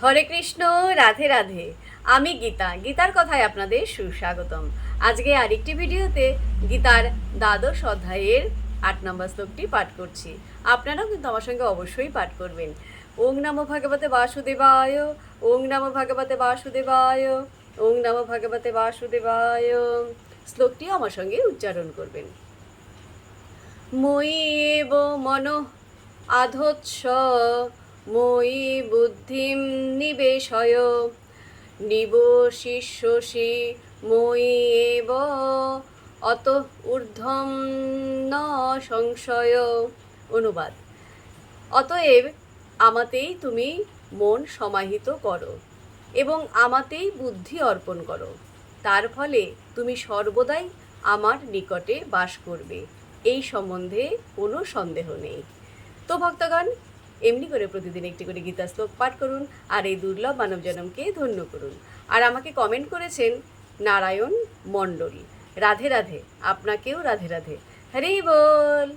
হরে কৃষ্ণ, রাধে রাধে। আমি গীতার কথায় আপনাদের সুস্বাগতম। আজকে আরেকটি ভিডিওতে গীতার দ্বাদশ অধ্যায়ের 8 নম্বর শ্লোকটি পাঠ করছি। আপনারাও কিন্তু আমার সঙ্গে অবশ্যই পাঠ করবেন। ওং নমো ভগবতে বাসুদেবায়, ওং নমো ভগবতে বাসুদেবায়, ওং নমো ভগবতে বাসুদেবায়। শ্লোকটিও আমার সঙ্গে উচ্চারণ করবেন। মই এব মনো আধোৎস, মই বুদ্ধিম নিবেশয়, নিবশিষ্যসি মই এব অত ঊর্ধ্বম ন সংশয়। অনুবাদ: অতএব আমাতেই তুমি মন সমাহিত করো এবং আমাতেই বুদ্ধি অর্পণ করো, তার ফলে তুমি সর্বদাই আমার নিকটে বাস করবে, এই সম্বন্ধে কোনো সন্দেহ নেই। তো ভক্তগণ, এমনি করে প্রতিদিন একটি করে গীতা শ্লোক পাঠ করুন আর এই দুর্লভ মানব জনমকে ধন্য করুন। আর আমাকে কমেন্ট করেছেন নারায়ণ মণ্ডল। রাধে রাধে, আপনাকেও রাধে রাধে। হরি বল।